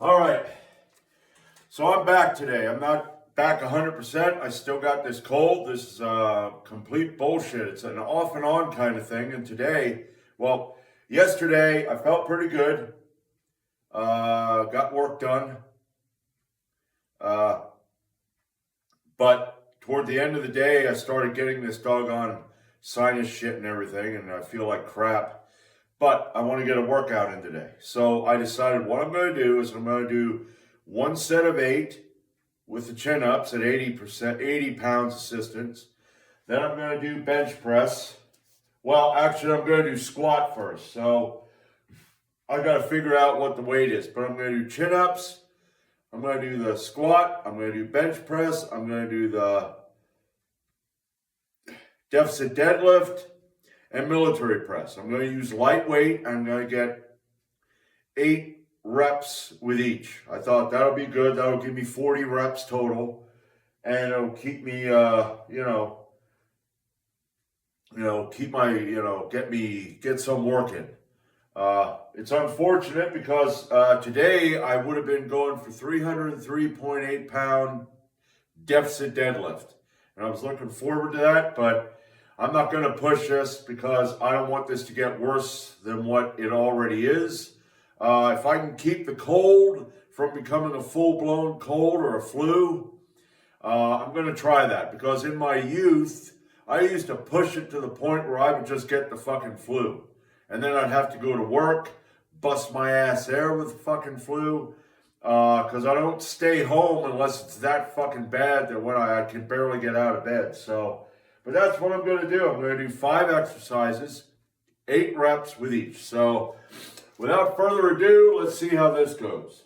All right, so I'm back today. I'm not back 100%. I still got this cold. This is complete bullshit. It's an off and on kind of thing. And today, well, yesterday I felt pretty good. Got work done. Uh, but toward the end of the day, I started getting this doggone sinus shit and everything, and I feel like crap. But I want to get a workout in today. So I decided what I'm going to do is I'm going to do one set of 8 with the chin-ups at 80 pounds assistance. Then I'm going to do bench press. Well, actually, I'm going to do squat first. So I got to figure out what the weight is. But I'm going to do chin-ups. I'm going to do the squat. I'm going to do bench press. I'm going to do the deficit deadlift and military press. I'm going to use lightweight. I'm going to get 8 reps with each. I thought that'll be good. That'll give me 40 reps total, and it'll keep me, keep my, get some work in. It's unfortunate because today I would have been going for 303.8 pound deficit deadlift, and I was looking forward to that, but I'm not going to push this because I don't want this to get worse than what it already is. If I can keep the cold from becoming a full-blown cold or a flu, I'm going to try that. Because in my youth, I used to push it to the point where I would just get the fucking flu. And then I'd have to go to work, bust my ass there with the fucking flu. Because I don't stay home unless it's that fucking bad that when I can barely get out of bed. But that's what I'm going to do. I'm going to do 5 exercises, 8 reps with each. So without further ado, let's see how this goes.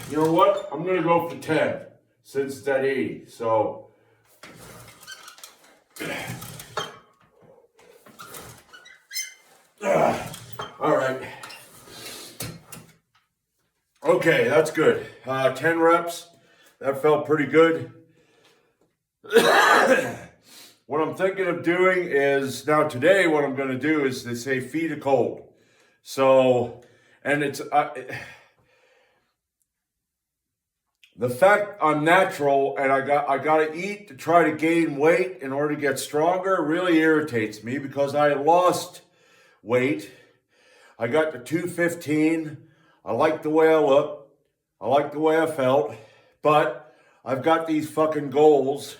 You know what? I'm going to go for 10 since it's at 80. So, all right. Okay, that's good. 10 reps. That felt pretty good. What I'm thinking of doing is, now today what I'm going to do is they say feed a cold. So, and it's... the fact I'm natural and I got to eat to try to gain weight in order to get stronger really irritates me because I lost weight. I got to 215. I like the way I look. I like the way I felt. But I've got these fucking goals.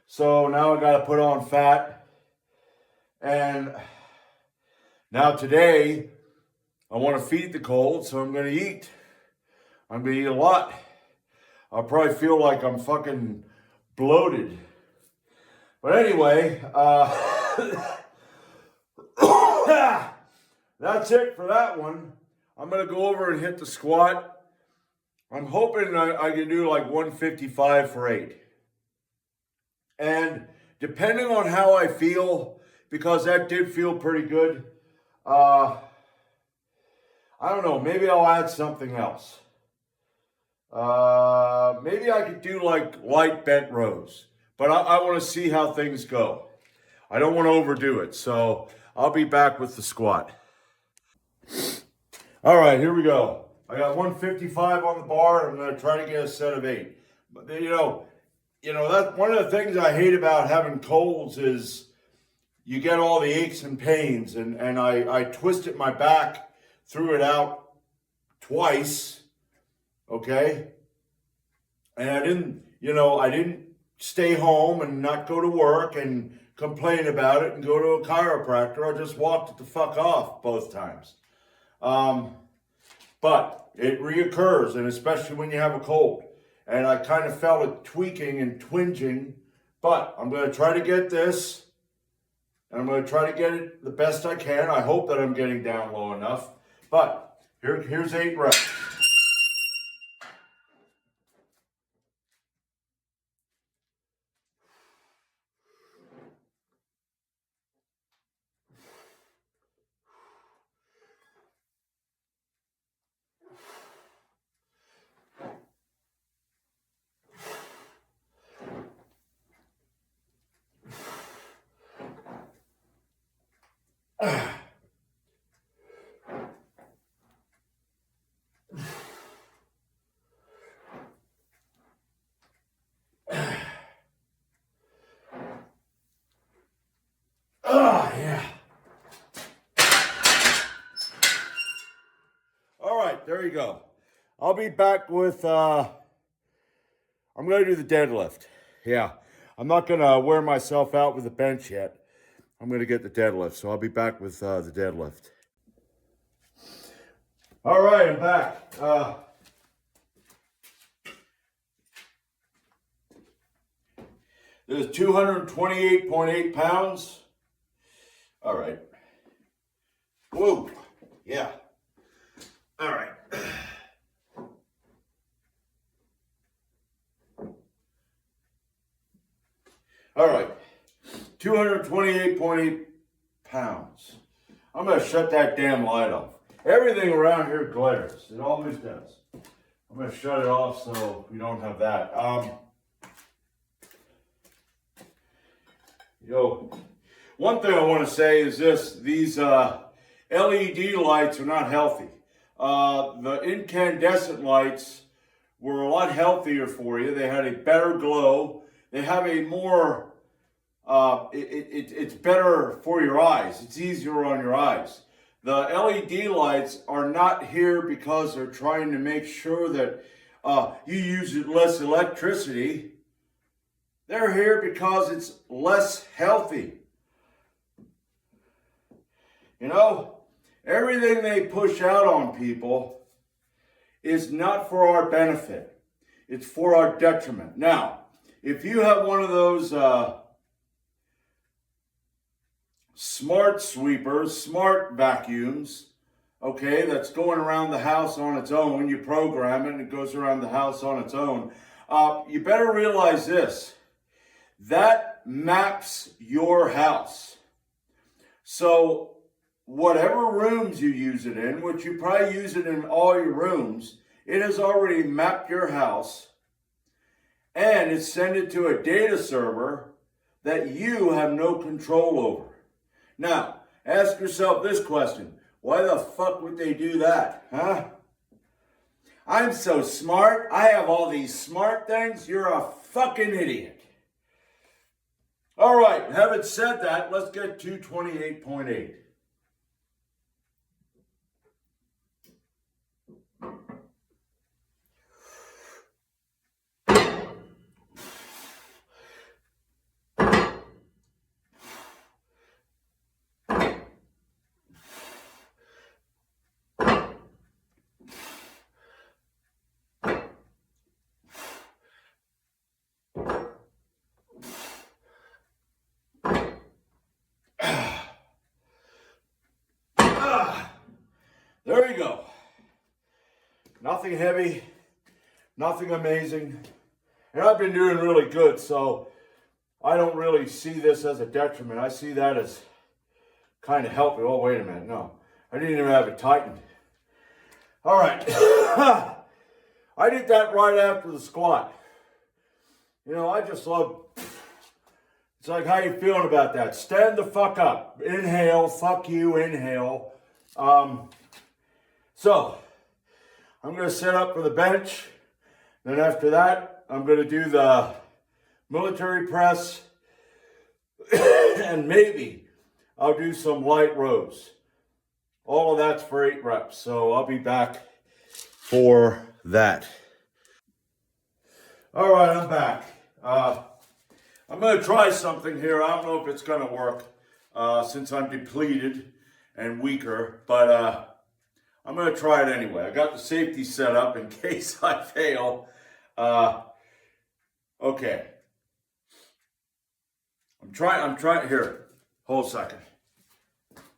So now I got to put on fat. And now today I want to feed the cold, so I'm going to eat. I'm going to eat a lot. I'll probably feel like I'm fucking bloated. But anyway, that's it for that one. I'm going to go over and hit the squat. I'm hoping I can do like 155 for 8. And depending on how I feel, because that did feel pretty good, I don't know, maybe I'll add something else. Maybe I could do like light bent rows, but I want to see how things go. I don't want to overdo it, so I'll be back with the squat. All right, here we go. I got 155 on the bar. I'm going to try to get a set of 8. But that one of the things I hate about having colds is you get all the aches and pains, and I twisted my back, threw it out twice. Okay. And I didn't stay home and not go to work and complain about it and go to a chiropractor. I just walked it the fuck off both times. But it reoccurs, and especially when you have a cold. And I kind of felt it tweaking and twinging, but I'm going to try to get this, and I'm going to try to get it the best I can. I hope that I'm getting down low enough. But Here's 8 reps. Yeah. All right, there you go. I'll be back with, I'm going to do the deadlift. Yeah. I'm not going to wear myself out with the bench yet. I'm going to get the deadlift, so I'll be back with the deadlift. All right, I'm back. There's 228.8 pounds. All right. Whoa. Yeah. All right. All right. 228.8 pounds. I'm going to shut that damn light off. Everything around here glares. It always does. I'm going to shut it off so we don't have that. One thing I want to say is this. These LED lights are not healthy. The incandescent lights were a lot healthier for you. They had a better glow. They have a more, it's better for your eyes. It's easier on your eyes. The LED lights are not here because they're trying to make sure that you use less electricity. They're here because it's less healthy. You know, everything they push out on people is not for our benefit. It's for our detriment. Now, if you have one of those smart sweepers, smart vacuums, okay, that's going around the house on its own, you program it and it goes around the house on its own, you better realize this. That maps your house. So whatever rooms you use it in, which you probably use it in all your rooms, it has already mapped your house and it's sent it to a data server that you have no control over. Now, ask yourself this question. Why the fuck would they do that, huh? I'm so smart. I have all these smart things. You're a fucking idiot. All right, having said that, let's get to 28.8. There you go. Nothing heavy, nothing amazing. And I've been doing really good, so I don't really see this as a detriment. I see that as kind of helping. Oh, wait a minute. No, I didn't even have it tightened. All right. I did that right after the squat. You know, I just love... It's like, how you feeling about that? Stand the fuck up. Inhale. Fuck you. Inhale. So, I'm going to set up for the bench. Then after that, I'm going to do the military press. And maybe I'll do some light rows. All of that's for 8 reps. So I'll be back for that. All right, I'm back. I'm going to try something here. I don't know if it's going to work since I'm depleted and weaker, but I'm going to try it anyway. I got the safety set up in case I fail. Okay. I'm trying, here. Hold a second.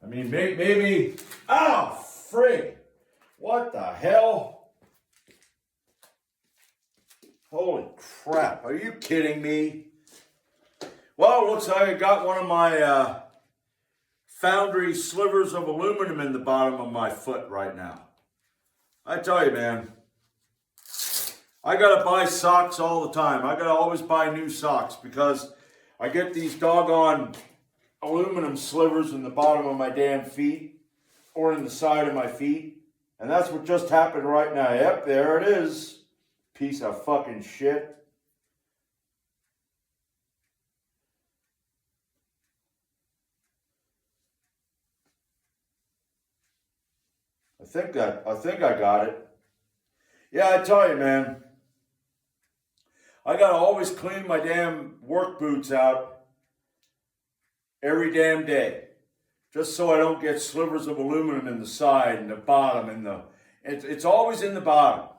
I mean, maybe, oh, frig. What the hell? Holy crap, are you kidding me? Well, it looks like I got one of my foundry slivers of aluminum in the bottom of my foot right now. I tell you, man, I gotta buy socks all the time. I gotta always buy new socks because I get these doggone aluminum slivers in the bottom of my damn feet or in the side of my feet. And that's what just happened right now. Yep, there it is. Piece of fucking shit. I think I got it. Yeah, I tell you, man. I gotta always clean my damn work boots out every damn day. Just so I don't get slivers of aluminum in the side and the bottom and it's always in the bottom.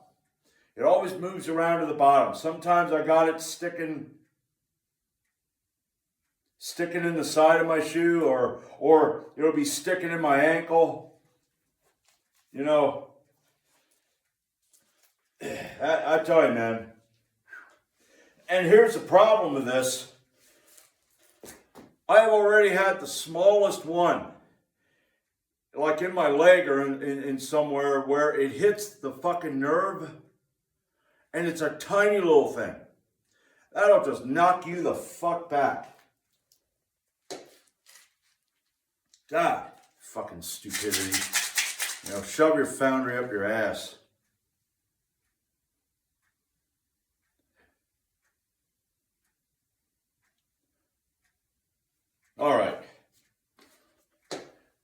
It always moves around to the bottom. Sometimes I got it sticking in the side of my shoe or it'll be sticking in my ankle. You know, I tell you, man. And here's the problem with this. I have already had the smallest one, like in my leg or in somewhere where it hits the fucking nerve, and it's a tiny little thing. That'll just knock you the fuck back. God, fucking stupidity. You know, shove your foundry up your ass. All right.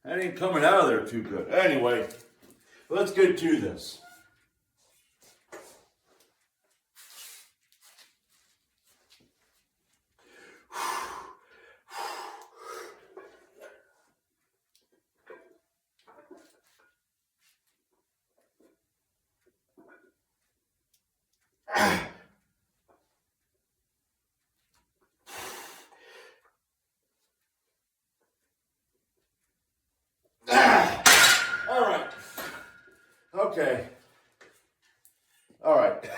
That ain't coming out of there too good. Anyway, let's get to this. All right. Okay. All right.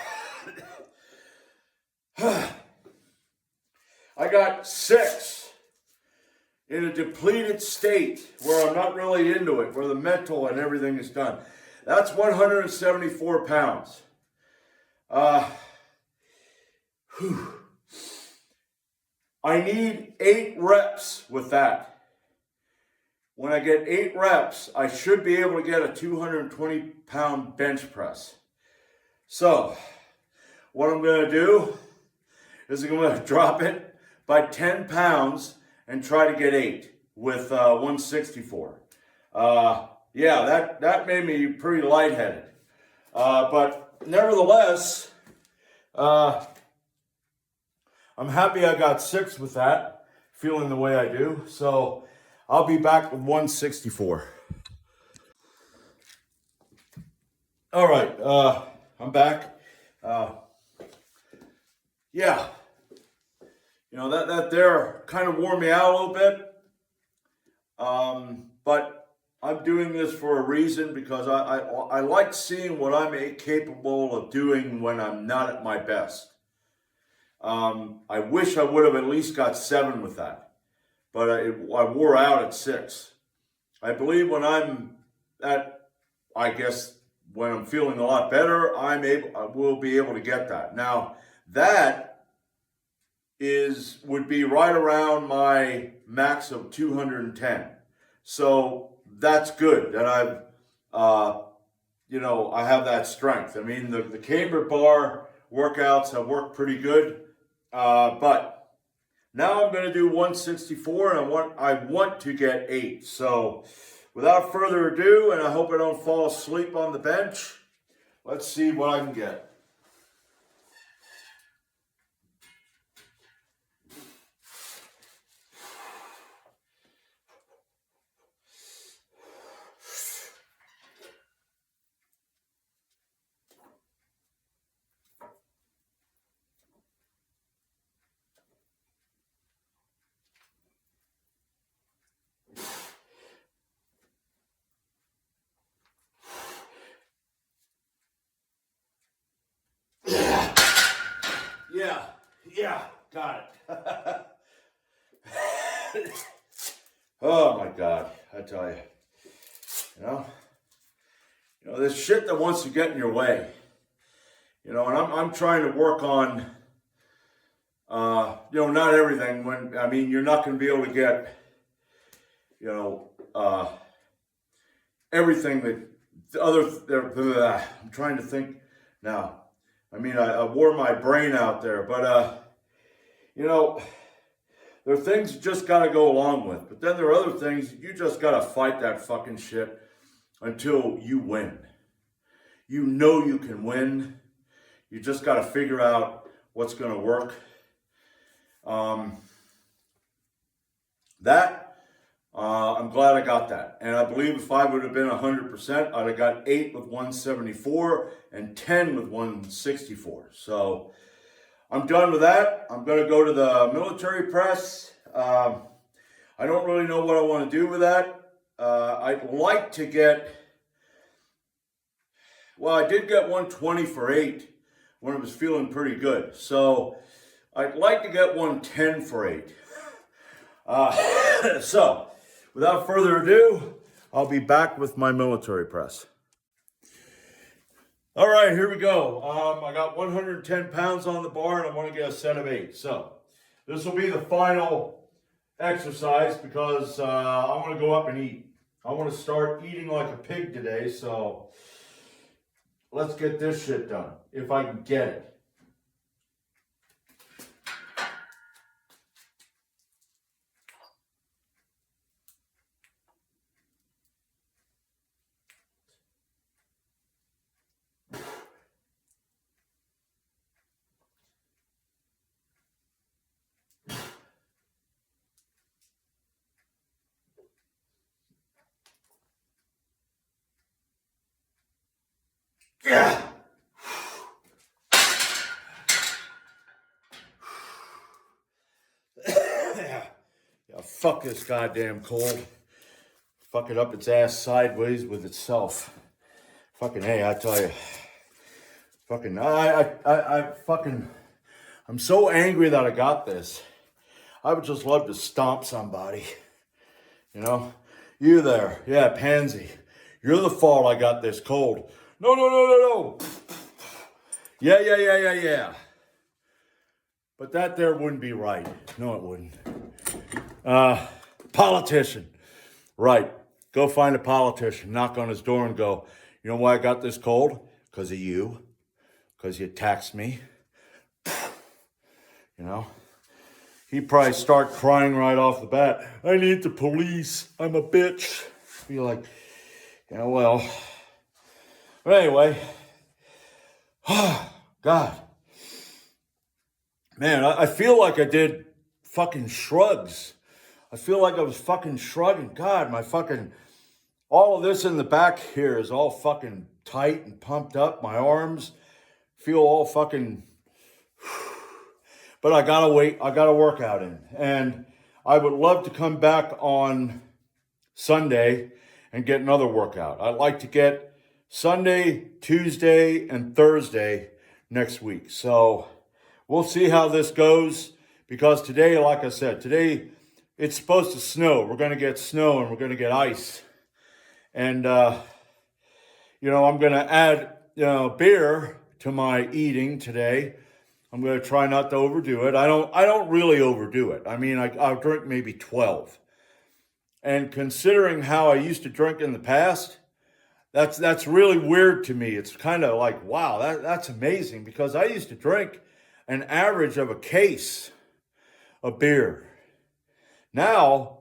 I got 6 in a depleted state where I'm not really into it, where the mental and everything is done. That's 174 pounds. I need 8 reps with that. When I get 8 reps, I should be able to get a 220-pound bench press. So, what I'm going to do is I'm going to drop it by 10 pounds and try to get 8 with 164. Yeah, that made me pretty lightheaded. But nevertheless, I'm happy I got 6 with that, feeling the way I do. So I'll be back with 164. All right, I'm back. Yeah, you know, that there kind of wore me out a little bit. But I'm doing this for a reason because I like seeing what I'm capable of doing when I'm not at my best. I wish I would have at least got 7 with that, but I wore out at 6. I believe when I'm when I'm feeling a lot better, I will be able to get that. Now that would be right around my max of 210. So that's good that I have that strength. I mean, the camber bar workouts have worked pretty good. But now I'm going to do 164 and I want to get 8. So without further ado, and I hope I don't fall asleep on the bench, let's see what I can get. got it. Oh my God, I tell you, there's shit that wants to get in your way, and I'm trying to work on, not everything. You're not going to be able to get, everything that the other. I'm trying to think now. I wore my brain out there, but there are things you just got to go along with. But then there are other things you just got to fight that fucking shit until you win. You know you can win. You just got to figure out what's going to work. I'm glad I got that. And I believe if I would have been 100%, I'd have got 8 with 174 and 10 with 164. So I'm done with that. I'm going to go to the military press. I don't really know what I want to do with that. I'd like to get, I did get 120 for 8 when it was feeling pretty good. So I'd like to get 110 for 8. So without further ado, I'll be back with my military press. All right, here we go. I got 110 pounds on the bar and I want to get a set of 8. So this will be the final exercise because I want to go up and eat. I want to start eating like a pig today. So let's get this shit done if I can get it. Yeah. Yeah, fuck this goddamn cold. Fuck it up its ass sideways with itself. Fucking hey, I tell you. Fucking, I'm so angry that I got this. I would just love to stomp somebody. You there, yeah, pansy. You're the fault I got this cold. No. Yeah. But that there wouldn't be right. No, it wouldn't. Politician. Right. Go find a politician, knock on his door and go, you know why I got this cold? Because of you. Because you taxed me. He'd probably start crying right off the bat. I need the police. I'm a bitch. Be like, well. But anyway. God. Man, I feel like I did fucking shrugs. I feel like I was fucking shrugging. God, all of this in the back here is all fucking tight and pumped up. My arms feel all fucking... But I gotta wait. I got a workout in. And I would love to come back on Sunday and get another workout. I'd like to get Sunday, Tuesday, and Thursday next week. So we'll see how this goes. Because today, like I said, today it's supposed to snow. We're going to get snow and we're going to get ice. And, I'm going to add, beer to my eating today. I'm going to try not to overdo it. I don't really overdo it. I'll drink maybe 12. And considering how I used to drink in the past, that's really weird to me. It's kind of like, wow, that's amazing. Because I used to drink an average of a case of beer. Now,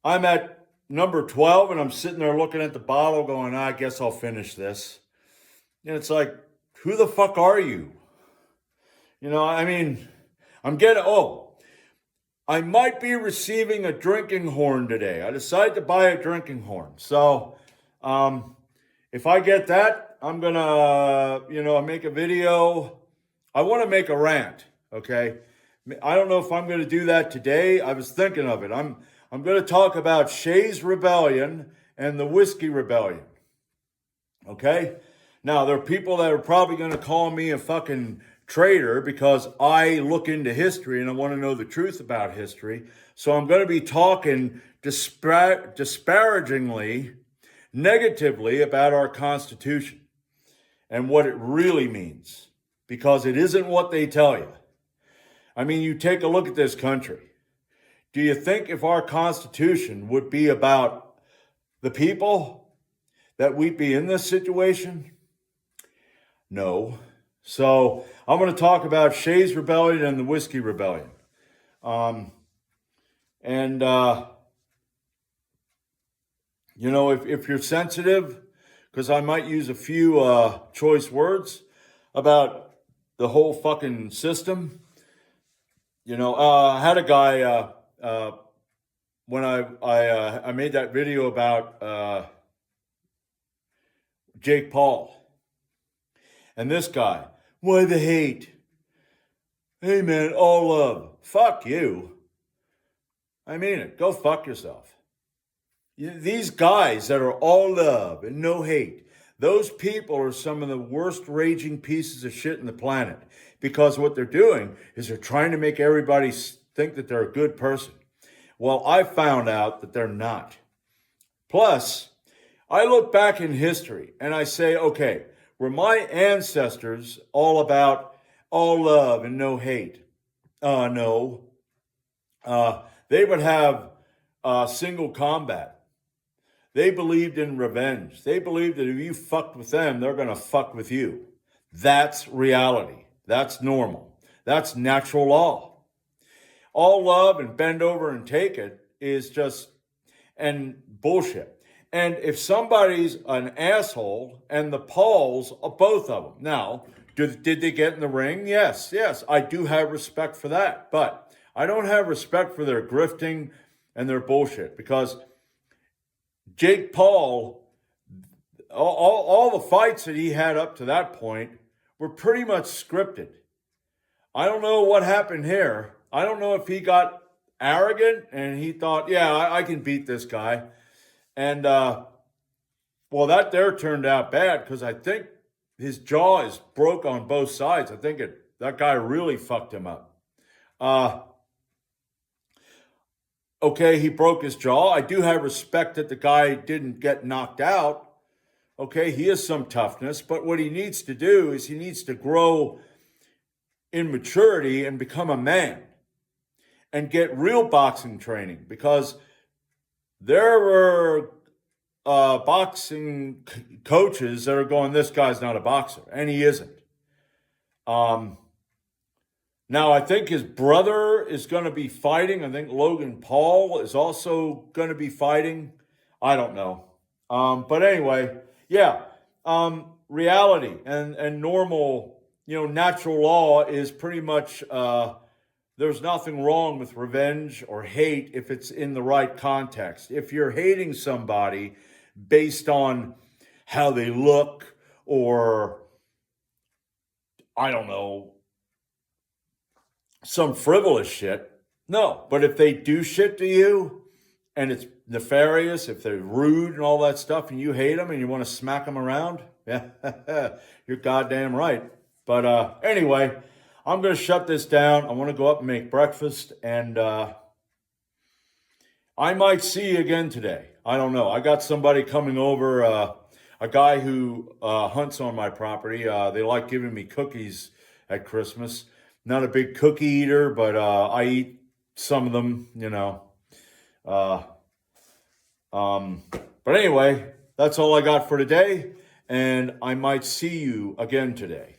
I'm at number 12 and I'm sitting there looking at the bottle going, I guess I'll finish this. And it's like, who the fuck are you? I might be receiving a drinking horn today. I decided to buy a drinking horn. So, if I get that, I'm going to, make a video. I want to make a rant, okay? I don't know if I'm going to do that today. I was thinking of it. I'm going to talk about Shay's Rebellion and the Whiskey Rebellion, okay? Now, there are people that are probably going to call me a fucking trader because I look into history and I want to know the truth about history. So I'm going to be talking disparagingly, negatively about our Constitution and what it really means, because it isn't what they tell you. I mean, you take a look at this country. Do you think if our Constitution would be about the people that we'd be in this situation? No. So I'm going to talk about Shays Rebellion and the Whiskey Rebellion. If you're sensitive, because I might use a few choice words about the whole fucking system. I had a guy when I made that video about Jake Paul. And this guy, why the hate? Hey man, all love. Fuck you. I mean it. Go fuck yourself. These guys that are all love and no hate, those people are some of the worst raging pieces of shit in the planet, because what they're doing is they're trying to make everybody think that they're a good person. Well, I found out that they're not. Plus, I look back in history and I say, okay, were my ancestors all about all love and no hate? No. They would have single combat. They believed in revenge. They believed that if you fucked with them, they're going to fuck with you. That's reality. That's normal. That's natural law. All love and bend over and take it is just and bullshit. And if somebody's an asshole, and the Pauls are both of them. Now, did they get in the ring? Yes. I do have respect for that. But I don't have respect for their grifting and their bullshit, because Jake Paul, all the fights that he had up to that point were pretty much scripted. I don't know what happened here. I don't know if he got arrogant and he thought, yeah, I can beat this guy. And, that there turned out bad, because I think his jaw is broke on both sides. I think that guy really fucked him up. Okay, he broke his jaw. I do have respect that the guy didn't get knocked out. Okay, he has some toughness, but what he needs to do is he needs to grow in maturity and become a man and get real boxing training, because there were boxing coaches that are going, this guy's not a boxer, and he isn't. Now, I think his brother is going to be fighting. I think Logan Paul is also going to be fighting. I don't know. But anyway, yeah, reality and normal, natural law is pretty much, there's nothing wrong with revenge or hate if it's in the right context. If you're hating somebody based on how they look, or, I don't know, some frivolous shit, no. But if they do shit to you and it's nefarious, if they're rude and all that stuff, and you hate them and you want to smack them around, yeah, you're goddamn right. But anyway, I'm going to shut this down. I want to go up and make breakfast, and I might see you again today. I don't know. I got somebody coming over, a guy who hunts on my property. They like giving me cookies at Christmas. Not a big cookie eater, but I eat some of them, But anyway, that's all I got for today, and I might see you again today.